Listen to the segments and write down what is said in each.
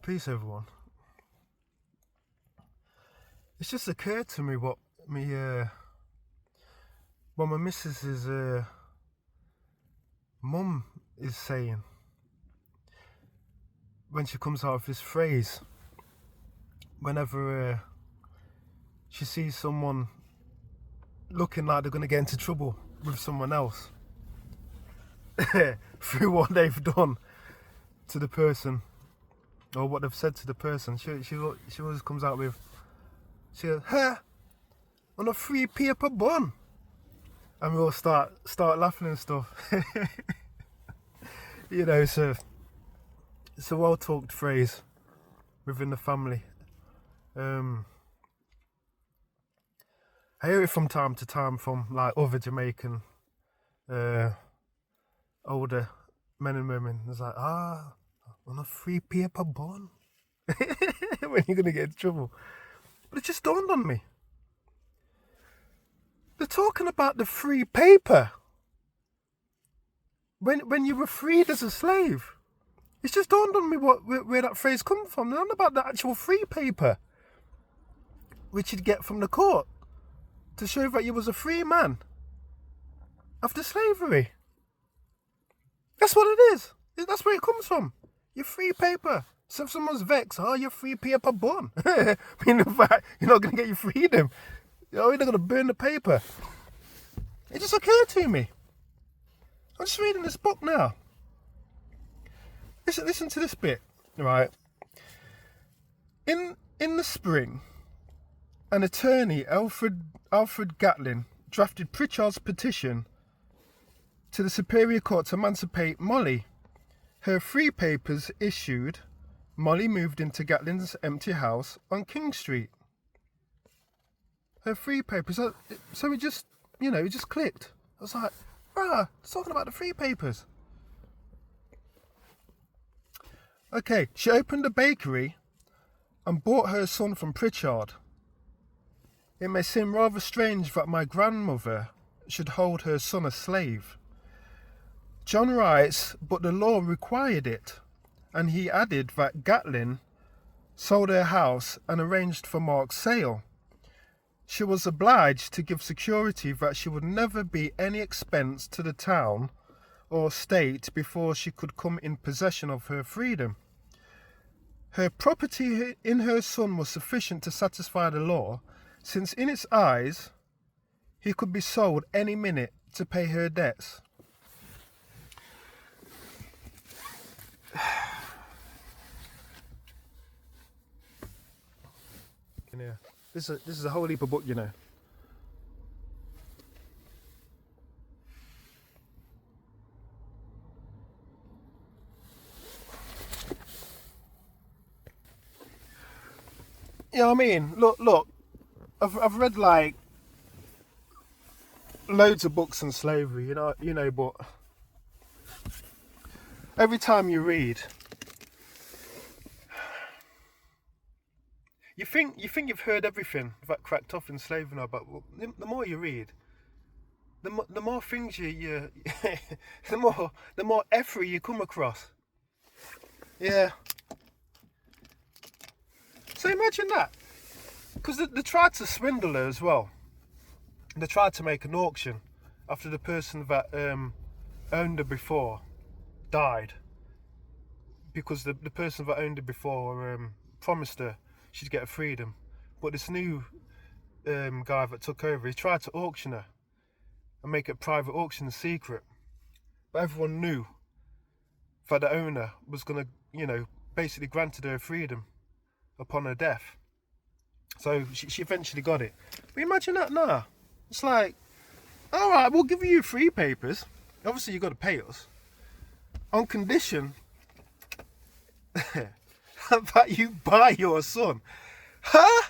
Peace, everyone. It's just occurred to me what my missus's mum is saying when she comes out of this phrase. Whenever she sees someone looking like they're going to get into trouble with someone else through what they've done to the person or what they've said to the person, she always comes out with, she goes, "Huh, on a free paper bun," and we all start laughing and stuff. You know, it's a well-talked phrase within the family. I hear it from time to time from like other Jamaican older men and women. It's like, on a free paper bun. When you're gonna get in trouble. But it just dawned on me. They're talking about the free paper. When you were freed as a slave. It's just dawned on me where that phrase comes from. They're not about the actual free paper, which you'd get from the court to show that you was a free man after slavery. That's what it is. That's where it comes from. Your free paper. So if someone's vexed, your free paper bun. I mean, in fact, you're not going to get your freedom. You're either going to burn the paper. It just occurred to me. I'm just reading this book now. Listen to this bit, right? In the spring, an attorney, Alfred Gatlin, drafted Pritchard's petition to the Superior Court to emancipate Molly. Her free papers issued, Molly moved into Gatlin's empty house on King Street. Her free papers, so it just clicked. I was like, it's talking about the free papers. Okay, she opened a bakery and bought her son from Pritchard. It may seem rather strange that my grandmother should hold her son a slave. John writes, but the law required it, and he added that Gatlin sold her house and arranged for Mark's sale. She was obliged to give security that she would never be any expense to the town or state before she could come in possession of her freedom. Her property in her son was sufficient to satisfy the law, since in its eyes he could be sold any minute to pay her debts. Yeah, this is a whole heap of book, you know. You know what I mean? Look, I've read like loads of books on slavery, you know, but every time you read, you think you've heard everything that cracked off in slavery now, but the more you read, the more things you the more effort you come across. Yeah. So imagine that, because they tried to swindle her as well. They tried to make an auction after the person that owned her before died, because the person that owned her before promised her she'd get her freedom. But this new guy that took over, he tried to auction her and make it a private auction in secret. But everyone knew that the owner was going to, basically granted her freedom upon her death. So she eventually got it. But imagine that now. It's like, all right, we'll give you free papers. Obviously, you've got to pay us on condition that you buy your son. Huh?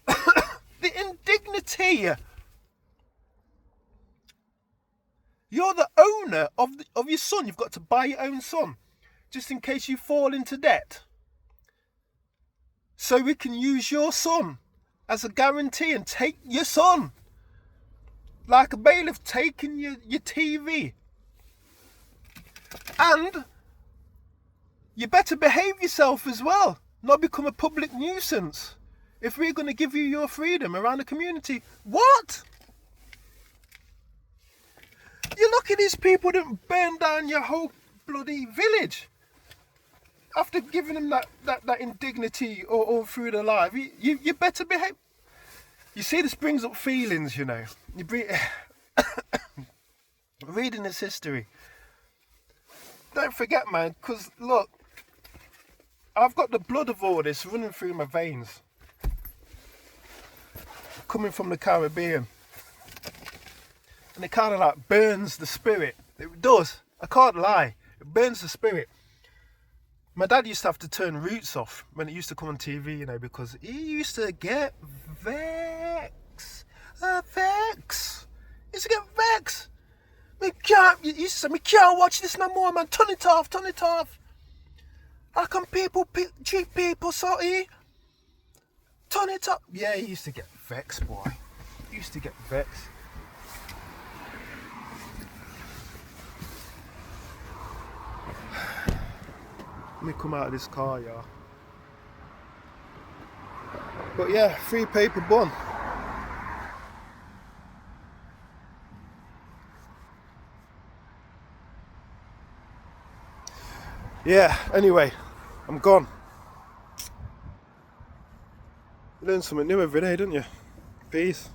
The indignity. You're the owner of your son. You've got to buy your own son, just in case you fall into debt. So we can use your son as a guarantee and take your son. Like a bailiff taking your TV. And You better behave yourself as well, not become a public nuisance. If we're going to give you your freedom around the community, what? You look at these people that burn down your whole bloody village after giving them that indignity all through their life. You better behave. You see, this brings up feelings, you know. Reading this history. Don't forget, man, because look, I've got the blood of all this running through my veins. Coming from the Caribbean. And it kind of like burns the spirit. It does. I can't lie. It burns the spirit. My dad used to have to turn Roots off when it used to come on TV, you know, because he used to get vex. He used to get vex. He used to say, me can't watch this no more, man. Turn it off. How come people treat people so Turn it up. Yeah, he used to get vexed, boy. He used to get vexed. Let me come out of this car, y'all. But yeah, free paper bun. Yeah, anyway, I'm gone. You learn something new every day, don't you? Peace.